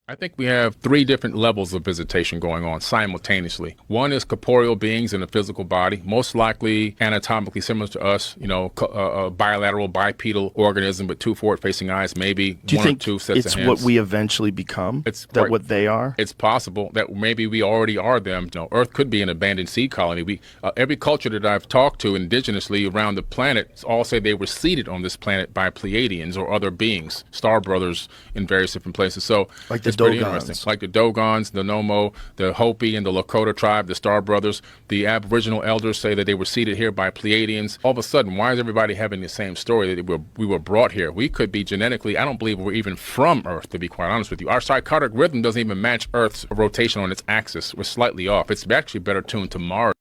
I think we have three different levels of visitation going on simultaneously. One is corporeal beings in a physical body, most likely anatomically similar to us, a bilateral bipedal organism with two forward-facing eyes, maybe Do you one or think two sets it's of hands. what we eventually become? What they are? It's possible that maybe we already are them. Earth could be an abandoned seed colony. Every culture that I've talked to indigenously around the planet all say they were seeded on this planet by Pleiadians or other beings, star brothers in various different places. So Like the it's pretty Dogons. interesting. Like the Dogons, the Nomo, the Hopi, and the Lakota tribe, the Star Brothers. The Aboriginal elders say that they were seeded here by Pleiadians. All of a sudden, why is everybody having the same story that we were brought here? We could be genetically, I don't believe we're even from Earth, to be quite honest with you. Our circadian rhythm doesn't even match Earth's rotation on its axis. We're slightly off. It's actually better tuned to Mars.